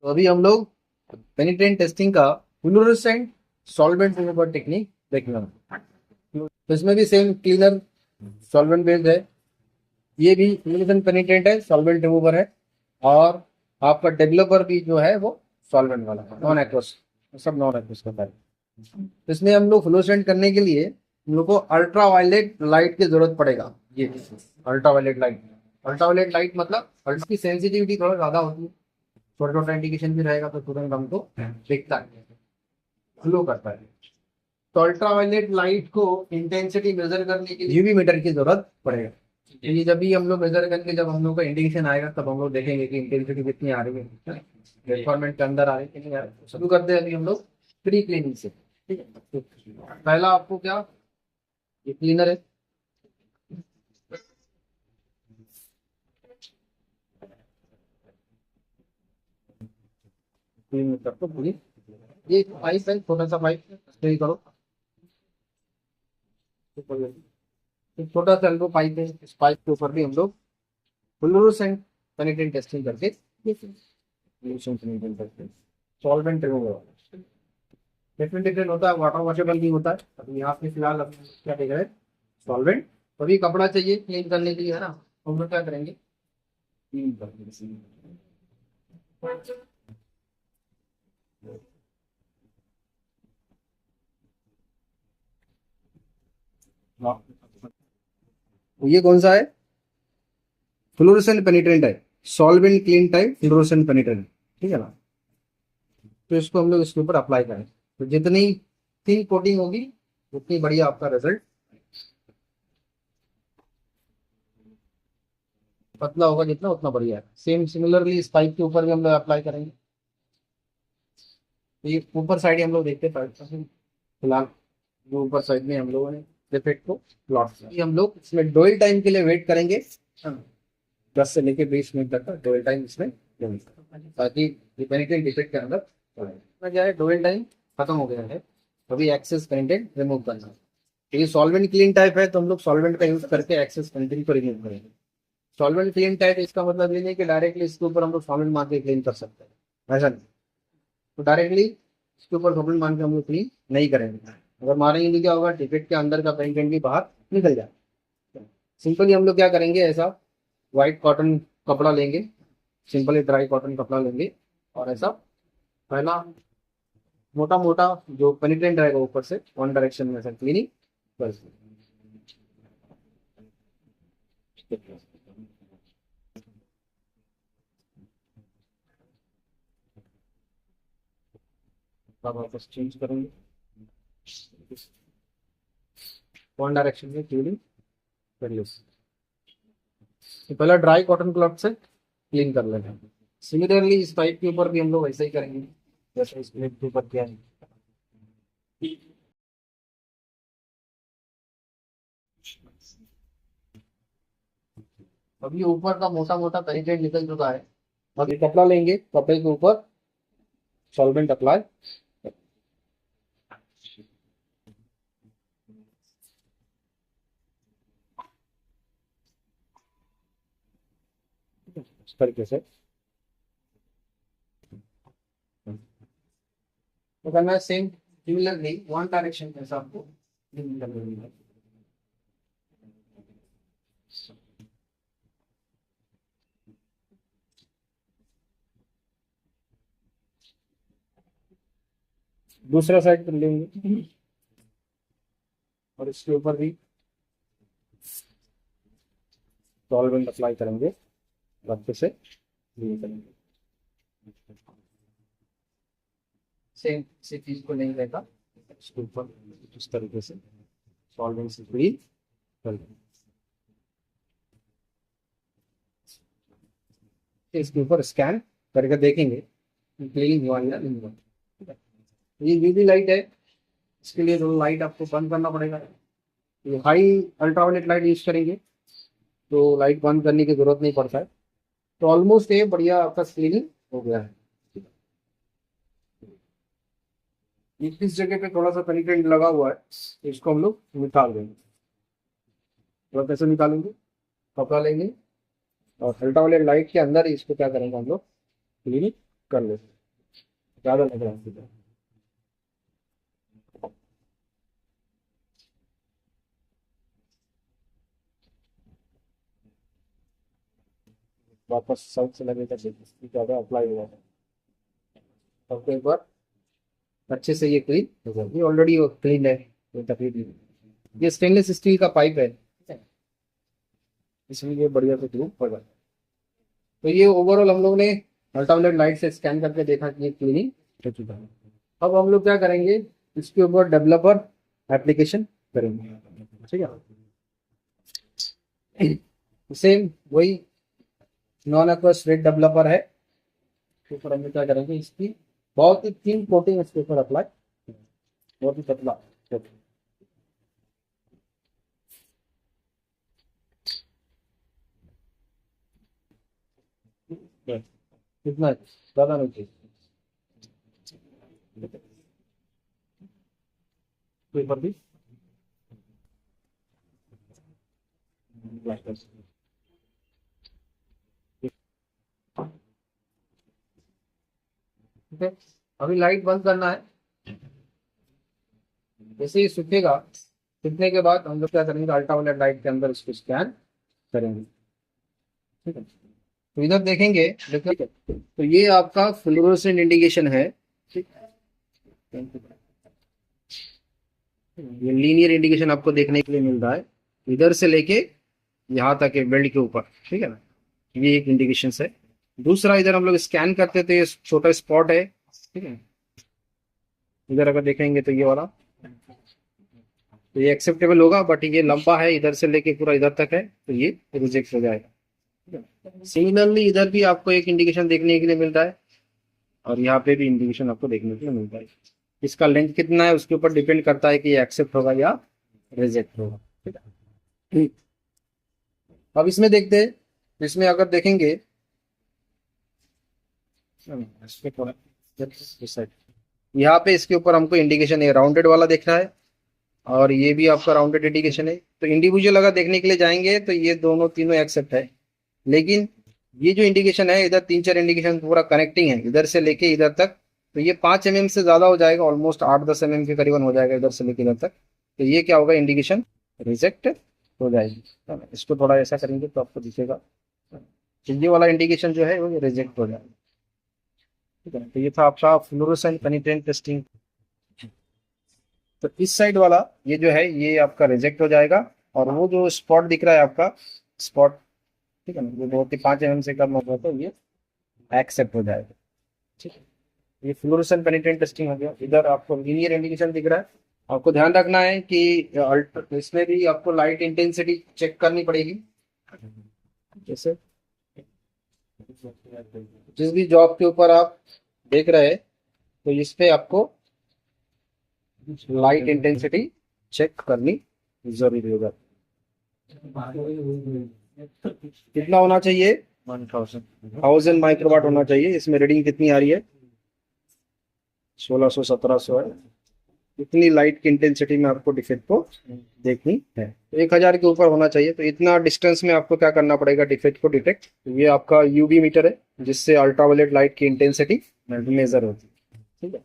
तो अभी हम लोग पेनिट्रेंट टेस्टिंग का फ्लोरोसेंट सॉल्वेंट रिमूवर टेक्निक देखेंगे। तो इसमें भी सेम क्लीनर सॉल्वेंट बेस्ड है, ये भी फ्लोरोसेंट पेनिट्रेंट है, सॉल्वेंट रिमूवर है, और आपका डेवलपर भी जो है वो सॉल्वेंट वाला है, नॉन एक्वस, सब नॉन एक्वस का है। तो इसमें हम लोग फ्लोरोसेंट करने के लिए हम लोग को अल्ट्रा वायलेट लाइट की जरूरत पड़ेगा। ये ultra violet light, ultra violet light मतलब इसकी सेंसिटिविटी थोड़ा ज्यादा होती है, छोटा छोटा इंडिकेशन भी रहेगा तो तुरंत हमको दिखता है, फ्लो करता है। तो अल्ट्रा वायलेट लाइट को इंटेंसिटी मेजर करने के लिए यूवी मीटर की जरूरत पड़ेगा। तो ये जब भी हम लोग मेजर करके जब हम लोग का इंडिकेशन आएगा तब हम लोग देखेंगे कि इंटेंसिटी कितनी आ रही है, रिक्वायरमेंट के अंदर आ रही है कि नहीं आ रही है। शुरू करते हैं अभी हम लोग प्री क्लीनिंग से। ठीक है, तो पहला आपको क्या, ये क्लीनर है, क्लीन करते पूरी, ये पाइप है, छोटा सा पाइप स्प्रे करो, एक छोटा सा एल्बो पाइप है, इस पाइप के ऊपर भी हम लोग फ्लोरोसेंट पेनिट्रेंट टेस्टिंग करके fluorescent penetrant testing solvent remover different होता है, वाटर वॉशेबल भी होता है। अभी यहाँ पे फिलहाल हम क्या देख रहे हैं, सॉल्वेंट। अभी कपड़ा चाहिए क्लीन करने के लिए, है ना, हम लोग क्या करेंगे, क्लीन करेंगे। तो ये कौन सा है, फ्लोरोसेंट पेनिट्रेंट है, सॉल्वेंट क्लीन टाइप फ्लोरोसेंट पेनिट्रेंट, ठीक है ना। तो इसको हम लोग इसके ऊपर अप्लाई करें, तो जितनी थिन कोटिंग होगी उतनी बढ़िया आपका रिजल्ट, पतला होगा जितना उतना बढ़िया है। सेम सिमिलरली इस पाइप के ऊपर भी हम लोग अप्लाई करेंगे। तो ये ऊपर साइड हम लोग देखते हैं फिलहाल, जो ऊपर साइड में हम लोगों ने डिफेक्ट को प्लॉट किया। ये हम लोग इसमें डोइल टाइम के लिए वेट करेंगे, 10 से लेके 20 मिनट तक का डोइल टाइम इसमें देंगे, ताकि पेनिट्रेंट डिफेक्ट के अंदर क्या है, डोइल टाइम खत्म हो गया है, अभी एक्सेस पेनिट्रेंट रिमूव करना है। तो ये सॉल्वेंट क्लीन टाइप है, तो हम लोग सॉल्वेंट का यूज करके एक्सेस पेनिट्रेंट को रिमूव करेंगे। सॉल्वेंट क्लीन टाइप इसका मतलब ये नहीं कि डायरेक्टली इसके ऊपर हम लोग सॉल्वेंट मार के क्लीन कर सकते हैं, ऐसा नहीं। तो डायरेक्टली इसके ऊपर सॉल्वेंट मार के हम लोग क्लीन नहीं करेंगे। अगर मारेंगे तो क्या होगा, टिकट के अंदर का पेनिट्रेंट भी बाहर निकल जाए। सिंपली हम लोग क्या करेंगे, ऐसा व्हाइट कॉटन कपड़ा लेंगे, सिंपली ड्राई कॉटन कपड़ा लेंगे, और ऐसा पहला मोटा मोटा जो पेनिट्रेंट रहेगा ऊपर से वन डायरेक्शन में ऐसा क्लीनिंग बस। अब वापस चेंज करेंगे, वन डायरेक्शन में क्लीनिंग करिए। तो पहला ड्राई कॉटन क्लॉथ से क्लीन कर लेंगे। सिमिलरली इस पाइप के ऊपर भी हम लोग ऐसा ही करेंगे जैसे इस प्लेट के ऊपर किया है। अब ये ऊपर का मोटा मोटा पेनिट्रेंट निकल चुका है। अब ये कपड़ा लेंगे, कपड़े के ऊपर सॉल्वेंट अप्लाई, इस तरीके से तो करना है। सेम सिमिलरली वन डायरेक्शन में आपको clean कर लेनी है। दूसरा साइड कर लेंगे और इसके ऊपर भी सॉल्वेंट अप्लाई करेंगे, अच्छे से clean करेंगे। सेम इसी चीज को नहीं रहेगा, इसके ऊपर इस तरीके से सॉल्वेंट से क्लीन कर लेंगे। इसके ऊपर स्कैन करके देखेंगे क्लीन हुआ या नहीं हुआ। ये यूवी लाइट है, इसके लिए जो लाइट आपको बंद करना पड़ेगा। ये हाई अल्ट्रावायलेट लाइट यूज करेंगे तो लाइट बंद करने की जरूरत नहीं पड़ता है। तो ऑलमोस्ट ये बढ़िया आपका क्लीनिंग हो गया है। इस जगह पे थोड़ा सा पेनिट्रेंट लगा हुआ है, तो इसको हम लोग निकाल देंगे। तो कैसे निकालेंगे, कपड़ा लेंगे और अल्ट्रावायलेट लाइट के अंदर इसको क्या करेंगे हम लोग क्लीनिंग कर लो, ज़्यादा लग रहा है। वापस साइड से लगेगा, ज़्यादा अप्लाई हुआ है। अब एक बार अच्छे से ये क्लीन हो जाए, ये ऑलरेडी क्लीन है, कोई तकलीफ नहीं। ये स्टेनलेस स्टील का पाइप है, इसलिए ये बढ़िया से क्लीन हो जाए। तो ये ओवरऑल हम लोग ने अल्ट्रावायलेट लाइट से स्कैन करके देखा कि ये क्लीनिंग हो चुका है। अब हम लोग क्या करेंगे, इसके ऊपर डेवलपर एप्लीकेशन करेंगे, ठीक है। सेम वही नॉन एक्वस रेड डेवलपर है, इसके ऊपर हम लोग क्या करेंगे, इसकी बहुत ही थिन कोटिंग इसके ऊपर अप्लाई, बहुत ही पतला। कितना ज्यादा नहीं चाहिए, पेपर भी ठीक है। अभी लाइट बंद करना है, जैसे ही सूखेगा, सूखने के बाद हम लोग क्या करेंगे, अल्ट्रावायलेट लाइट के अंदर इसको स्कैन करेंगे, ठीक है। तो इधर देखेंगे, देखिए तो ये आपका फ्लोरोसेंट इंडिकेशन है, ठीक है। ये लीनियर इंडिकेशन आपको देखने के लिए मिल रहा है, इधर से लेके यहाँ तक है बेल्ट के ऊपर, ठीक है ना। ये एक इंडिकेशन है। दूसरा, इधर हम लोग स्कैन करते थे, ये छोटा स्पॉट है, ठीक है। इधर अगर देखेंगे तो ये वाला, तो ये एक्सेप्टेबल होगा, बट ये लंबा है, इधर से लेके पूरा इधर तक है, तो ये रिजेक्ट हो जाएगा। सिमिलरली इधर भी आपको एक इंडिकेशन देखने के लिए मिल रहा है, और यहाँ पे भी इंडिकेशन आपको देखने के लिए मिल रहा है। इसका लेंथ कितना है उसके ऊपर डिपेंड करता है कि ये एक्सेप्ट होगा या रिजेक्ट होगा, ठीक है। ठीक। अब इसमें देखते हैं, इसमें अगर देखेंगे इसमें थोड़ा इस साइड, यहाँ पे इसके ऊपर हमको इंडिकेशन है राउंडेड वाला देख रहा है, और ये भी आपका राउंडेड इंडिकेशन है। तो इंडिविजुअल अगर देखने के लिए जाएंगे तो ये दोनों तीनों एक्सेप्ट है, लेकिन ये जो इंडिकेशन है, इधर 3-4 इंडिकेशन पूरा कनेक्टिंग है, इधर से लेके इधर तक, तो ये 5 mm से ज्यादा हो जाएगा, ऑलमोस्ट 8-10 mm के करीबन हो जाएगा इधर से लेके इधर तक। तो ये क्या होगा, इंडिकेशन रिजेक्ट हो जाएगी, है ना। इसको थोड़ा ऐसा करेंगे तो आपको दिखेगा, ये वाला इंडिकेशन जो है वो रिजेक्ट हो जाएगा, ठीक है। तो ये था आपका फ्लोरोसेंट पेनिट्रेंट टेस्टिंग। तो इस साइड वाला ये जो है ये आपका रिजेक्ट हो जाएगा, और वो जो स्पॉट दिख रहा है आपका स्पॉट, ठीक है ना, जो 2-5 mm से कम होगा तो ये एक्सेप्ट हो जाएगा, ठीक है। ये फ्लोरोसेंट पेनिट्रेंट टेस्टिंग हो गया। इधर आपको लीनियर इंडिकेशन दिख रहा है, आपको ध्यान रखना है कि इसमें भी आपको लाइट इंटेंसिटी चेक करनी पड़ेगी। जैसे जिस भी जॉब के ऊपर आप देख रहे हैं, तो इस पे आपको लाइट इंटेंसिटी चेक करनी जरूरी होगा। कितना होना चाहिए, 1000 माइक्रोवाट होना चाहिए। इसमें रीडिंग कितनी आ रही है, 1600-1700 है। इतनी लाइट की इंटेंसिटी में आपको डिफेक्ट को देखनी है, तो 1000 के ऊपर होना चाहिए। तो इतना डिस्टेंस में आपको क्या करना पड़ेगा डिफेक्ट को डिटेक्ट। तो ये आपका यूवी मीटर है, जिससे अल्ट्रावायलेट लाइट की इंटेंसिटी मेजर होती है, ठीक है।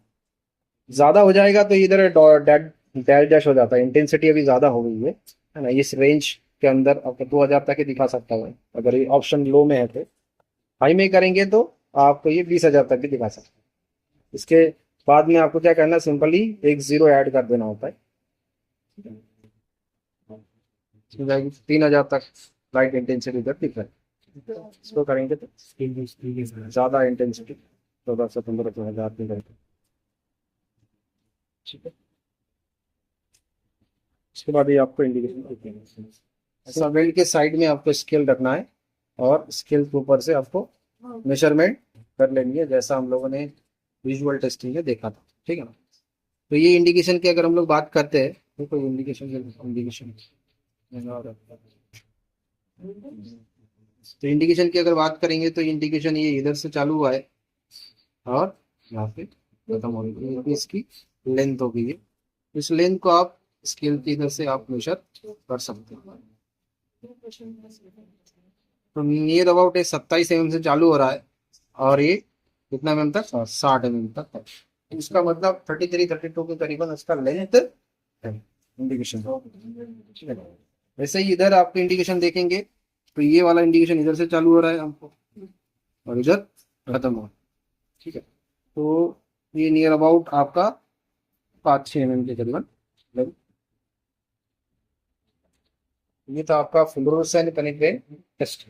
ज्यादा हो जाएगा तो इधर डैश डैश हो जाता है, इंटेंसिटी अभी ज्यादा हो गई है ना। इस रेंज के अंदर आपको 2000 तक ही दिखा सकता है, अगर ये ऑप्शन लो में है। तो हाई में करेंगे तो आपको ये 20,000 तक भी दिखा सकता है। इसके बाद में आपको क्या करना है, सिंपली एक जीरो ऐड कर देना होता है, 3000 तक लाइट इंटेंसिटी इधर दिख रहा है। इसको करेंगे तो ज्यादा इंटेंसिटी 14 से 15,000 की करेंगे, ठीक है। उसके बाद ये आपको इंडिकेशन ऐसा बेल्ट के साइड में आपको स्केल रखना है, और स्केल के ऊपर से आपको मेजरमेंट कर लेनी है, जैसा हम लोगों ने विजुअल टेस्टिंग में देखा था, ठीक है ना। तो ये इंडिकेशन की अगर हम लोग बात करते हैं, तो कोई इंडिकेशन तो इंडिकेशन की अगर बात करेंगे तो इंडिकेशन ये इधर से चालू हुआ है और यहाँ पे खत्म हो गई, ये इसकी लेंथ हो गई है। इस लेंथ को आप स्केल की इधर से आप मेजर कर सकते हैं। तो नियर अबाउट 27 mm से चालू हो रहा है, और ये कितना mm तक, 60 mm तक। इसका मतलब 33-32 के करीबन इसका लेंथ है, इंडिकेशन। ठीक है, वैसे ही इधर आपके इंडिकेशन देखेंगे तो ये वाला इंडिकेशन इधर से चालू हो रहा है हमको और इधर खत्म हो रहा है। ठीक है, तो ये नियर अबाउट आपका 5-6 mm के करीबन। ये था आपका फ्लोरोसेंट पेनिट्रेंट टेस्ट।